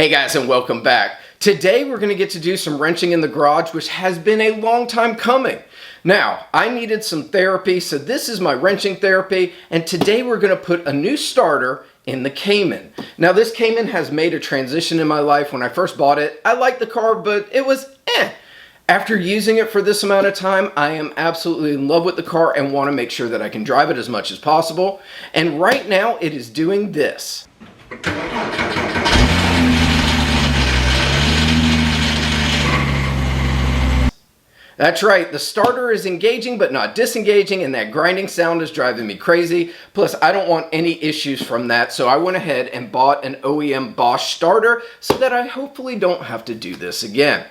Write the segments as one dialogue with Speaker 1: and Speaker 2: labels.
Speaker 1: Hey guys, and welcome back. Today we're going to get to do some wrenching in the garage, which has been a long time coming. Now, I needed some therapy, so this is my wrenching therapy, and today we're going to put a new starter in the Cayman. Now, this Cayman has made a transition in my life. When I first bought it, I liked the car, but it was After using it for this amount of time, I am absolutely in love with the car and want to make sure that I can drive it as much as possible. And right now, it is doing this. That's right, the starter is engaging but not disengaging, and that grinding sound is driving me crazy. Plus, I don't want any issues from that, so I went ahead and bought an OEM Bosch starter so that I hopefully don't have to do this again.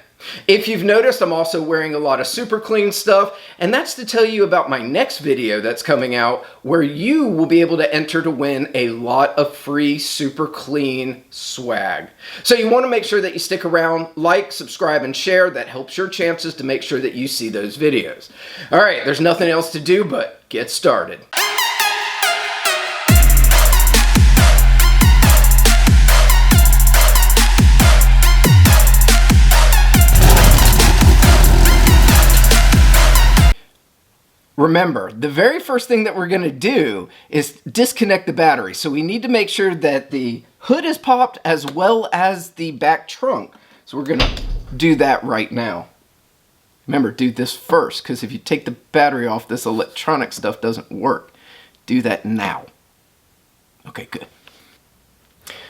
Speaker 1: If you've noticed, I'm also wearing a lot of super clean stuff, and that's to tell you about my next video that's coming out where you will be able to enter to win a lot of free super clean swag. So you want to make sure that you stick around, like, subscribe, and share. That helps your chances to make sure that you see those videos. All right, there's nothing else to do but get started. Remember, the very first thing that we're going to do is disconnect the battery. So we need to make sure that the hood is popped as well as the back trunk. So we're going to do that right now. Remember, do this first, because if you take the battery off, this electronic stuff doesn't work. Do that now. Okay, good.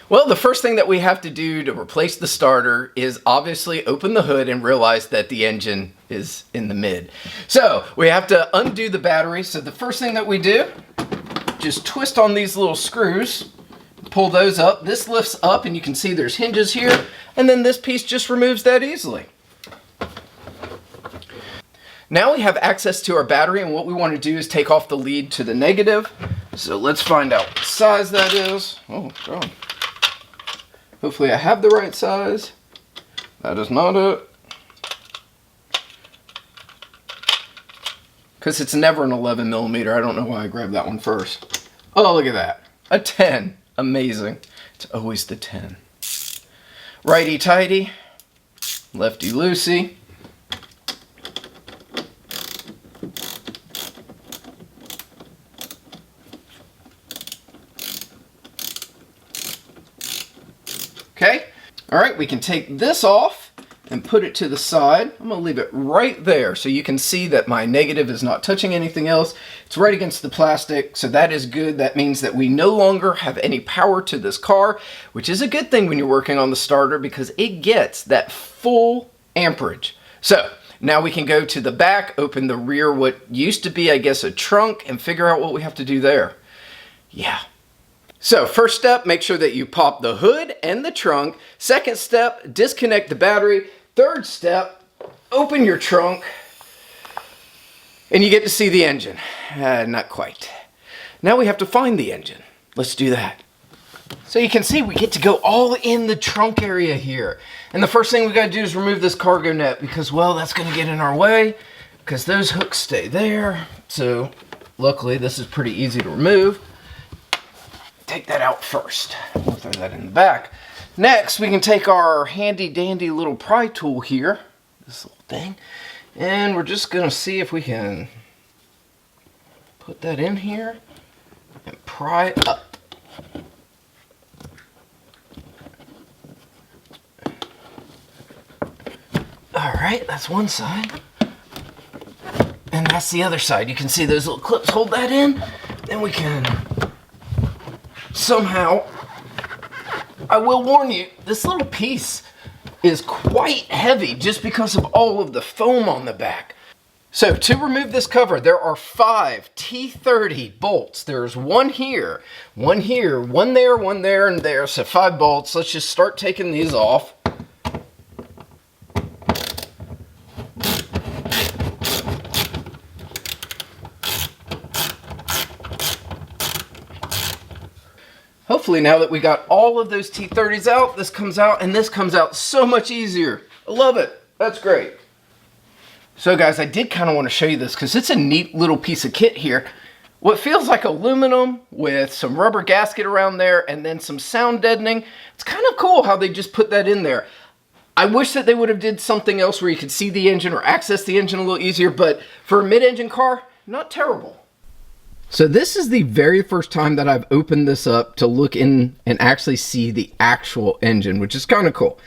Speaker 1: Well, the first thing that we have to do to replace the starter is obviously open the hood and realize that the engine is in the mid. So we have to undo the battery. So the first thing that we do, just twist on these little screws, pull those up. This lifts up and you can see there's hinges here. And then this piece just removes that easily. Now we have access to our battery, and what we want to do is take off the lead to the negative. So let's find out what size that is. Oh, God. Hopefully I have the right size. That is not it. Because it's never an 11 millimeter. I don't know why I grabbed that one first. Oh, look at that. A 10. Amazing. It's always the 10. Righty tighty. Lefty loosey. Okay, all right, we can take this off and put it to the side. I'm gonna leave it right there so you can see that my negative is not touching anything else. It's right against the plastic, so that is good. That means that we no longer have any power to this car, which is a good thing when you're working on the starter because it gets that full amperage. So now we can go to the back, open the rear, what used to be, I guess, a trunk, and figure out what we have to do there. Yeah. So first step, make sure that you pop the hood and the trunk. Second step, disconnect the battery. Third step, open your trunk and you get to see the engine. Not quite. Now we have to find the engine. Let's do that. So you can see we get to go all in the trunk area here. And the first thing we got to do is remove this cargo net because, well, that's going to get in our way because those hooks stay there. So luckily this is pretty easy to remove. Take that out first. We'll throw that in the back. Next, we can take our handy dandy little pry tool here, this little thing, and we're just gonna see if we can put that in here and pry up. All right, that's one side. And that's the other side. You can see those little clips hold that in. Then we can somehow, I will warn you, this little piece is quite heavy just because of all of the foam on the back. So to remove this cover, there are 5 T30 bolts. There's one here, one there, one there, and there. So 5 bolts. Let's just start taking these off. Hopefully now that we got all of those T30s out, this comes out, and this comes out so much easier. I love it. That's great. So guys, I did kind of want to show you this because it's a neat little piece of kit here. what feels like aluminum with some rubber gasket around there and then some sound deadening. It's kind of cool how they just put that in there. I wish that they would have did something else where you could see the engine or access the engine a little easier, but for a mid-engine car, not terrible. So this is the very first time that I've opened this up to look in and actually see the actual engine, which is kind of cool.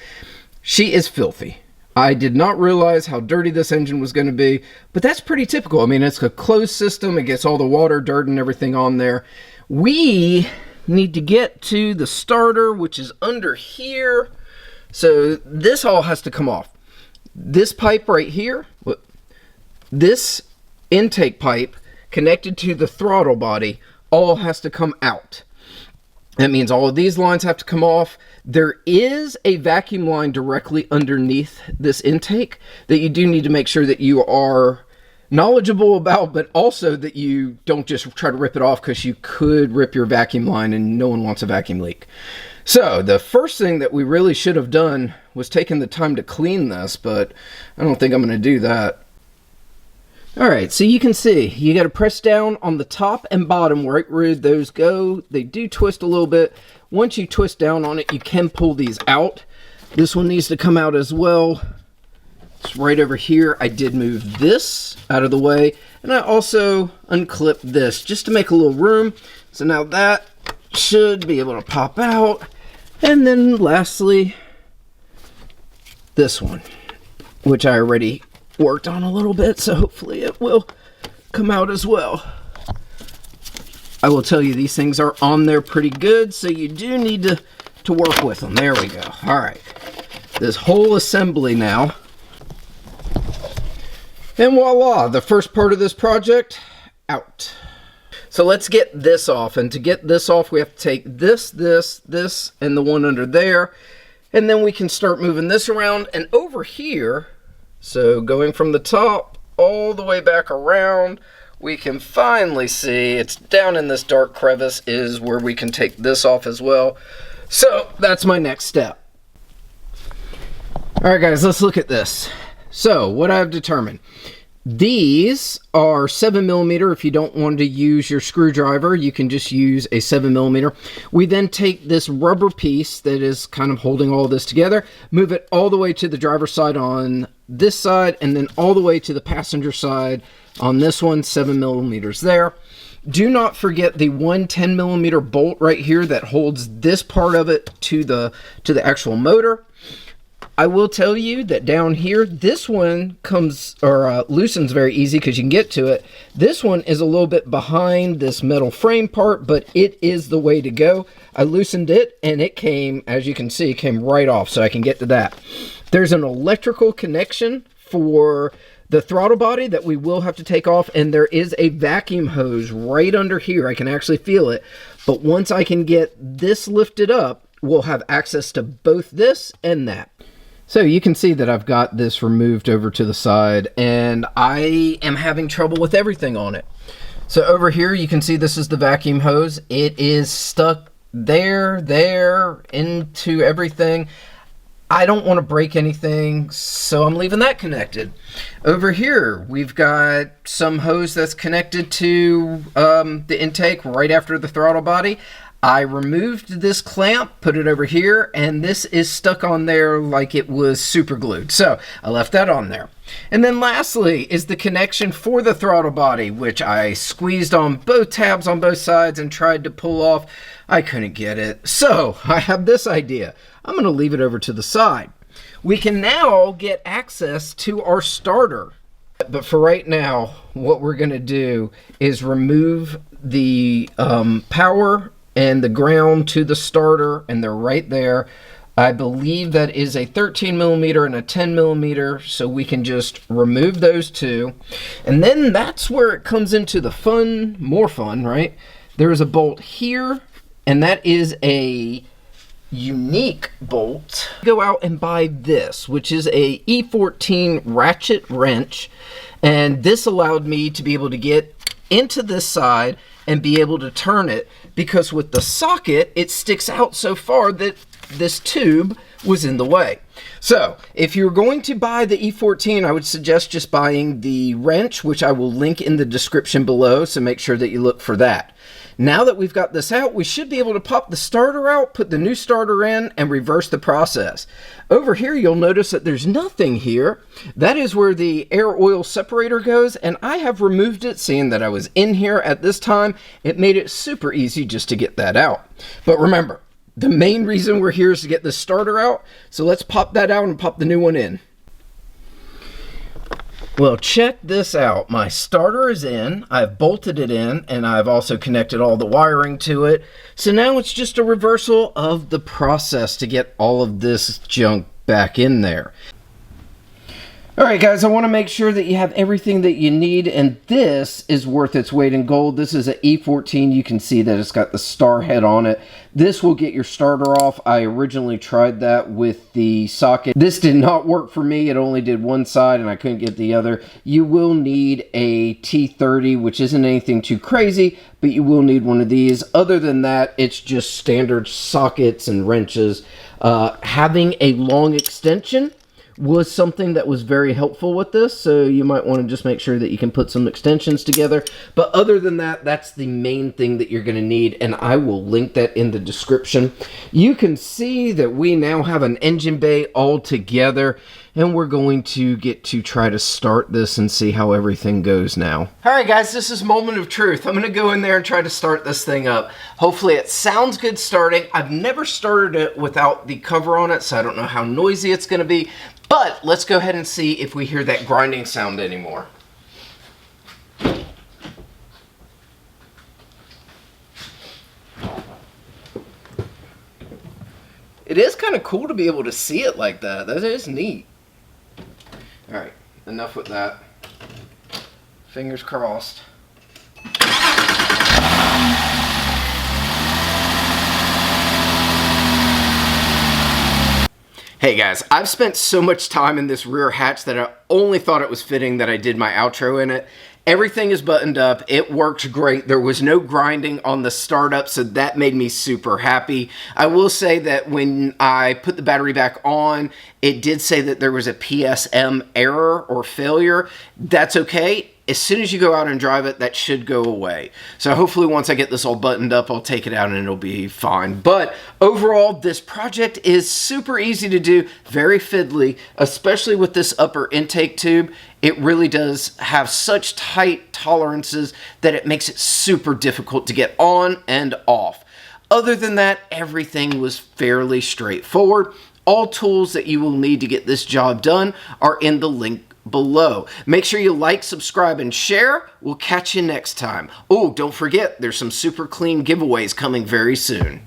Speaker 1: She is filthy. I did not realize how dirty this engine was going to be, but that's pretty typical. I mean, it's a closed system. It gets all the water, dirt, and everything on there. We need to get to the starter, which is under here. So this all has to come off. This pipe right here, this intake pipe connected to the throttle body, all has to come out. That means all of these lines have to come off. There is a vacuum line directly underneath this intake that you do need to make sure that you are knowledgeable about, but also that you don't just try to rip it off, because you could rip your vacuum line and no one wants a vacuum leak. So the first thing that we really should have done was taken the time to clean this, but I don't think I'm going to do that. Alright, so you can see, you got to press down on the top and bottom right where those go. They do twist a little bit. Once you twist down on it, you can pull these out. This one needs to come out as well. It's right over here. I did move this out of the way, and I also unclipped this just to make a little room. So now that should be able to pop out. And then lastly, this one, which I already worked on a little bit, so hopefully it will come out as well. I will tell you, these things are on there pretty good, so you do need to work with them. There we go. All right, this whole assembly now, and voila, the first part of this project out. So let's get this off, and to get this off we have to take this, and the one under there, and then we can start moving this around. And over here, so going from the top all the way back around, we can finally see, it's down in this dark crevice, is where we can take this off as well. So that's my next step. All right guys, let's look at this. So what I've determined, these are 7mm. If you don't want to use your screwdriver, you can just use a 7mm. We then take this rubber piece that is kind of holding all this together, move it all the way to the driver's side on this side, and then all the way to the passenger side on this one, 7mm there. Do not forget the 110mm bolt right here that holds this part of it to the actual motor. I will tell you that down here, this one comes, or loosens very easy because you can get to it. This one is a little bit behind this metal frame part, but it is the way to go. I loosened it and it came, as you can see, came right off, so I can get to that. There's an electrical connection for the throttle body that we will have to take off, and there is a vacuum hose right under here. I can actually feel it, but once I can get this lifted up, we'll have access to both this and that. So you can see that I've got this removed over to the side, and I am having trouble with everything on it. So over here, you can see this is the vacuum hose. It is stuck there, into everything. I don't want to break anything, so I'm leaving that connected. Over here, we've got some hose that's connected to the intake right after the throttle body. I removed this clamp, put it over here, and this is stuck on there like it was super glued. So I left that on there. And then lastly is the connection for the throttle body, which I squeezed on both tabs on both sides and tried to pull off. I couldn't get it. So I have this idea. I'm going to leave it over to the side. We can now get access to our starter. But for right now, what we're going to do is remove the power and the ground to the starter, and they're right there. I believe that is a 13mm and a 10mm, so we can just remove those two. And then that's where it comes into the fun, more fun, right? There's a bolt here, and that is a unique bolt. Go out and buy this, which is a E14 ratchet wrench, and this allowed me to be able to get into this side and be able to turn it, because with the socket it sticks out so far that this tube was in the way. So if you're going to buy the E14, I would suggest just buying the wrench, which I will link in the description below, so make sure that you look for that. Now that we've got this out, we should be able to pop the starter out, put the new starter in, and reverse the process. Over here, you'll notice that there's nothing here. That is where the air oil separator goes, and I have removed it, seeing that I was in here at this time. It made it super easy just to get that out. But remember, the main reason we're here is to get the starter out, so let's pop that out and pop the new one in. Well, check this out. My starter is in, I've bolted it in, and I've also connected all the wiring to it. So now it's just a reversal of the process to get all of this junk back in there. Alright guys, I want to make sure that you have everything that you need, and this is worth its weight in gold. This is an E14. You can see that it's got the star head on it. This will get your starter off. I originally tried that with the socket. This did not work for me. It only did one side and I couldn't get the other. You will need a T30, which isn't anything too crazy, but you will need one of these. Other than that, it's just standard sockets and wrenches. Having a long extension was something that was very helpful with this, so you might want to just make sure that you can put some extensions together. But other than that, that's the main thing that you're going to need, and I will link that in the description. You can see that we now have an engine bay all together, and we're going to get to try to start this and see how everything goes now. Alright guys, this is moment of truth. I'm going to go in there and try to start this thing up. Hopefully it sounds good starting. I've never started it without the cover on it, so I don't know how noisy it's going to be. But let's go ahead and see if we hear that grinding sound anymore. It is kind of cool to be able to see it like that. That is neat. Alright, enough with that. Fingers crossed. Hey guys, I've spent so much time in this rear hatch that I only thought it was fitting that I did my outro in it. Everything is buttoned up. It works great. There was no grinding on the startup, so that made me super happy. I will say that when I put the battery back on, it did say that there was a PSM error or failure. That's okay. As soon as you go out and drive it, that should go away. So hopefully once I get this all buttoned up, I'll take it out and it'll be fine. But overall, this project is super easy to do, very fiddly, especially with this upper intake tube. It really does have such tight tolerances that it makes it super difficult to get on and off. Other than that, everything was fairly straightforward. All tools that you will need to get this job done are in the link below. Make sure you like, subscribe, and share. We'll catch you next time. Oh, don't forget, there's some super clean giveaways coming very soon.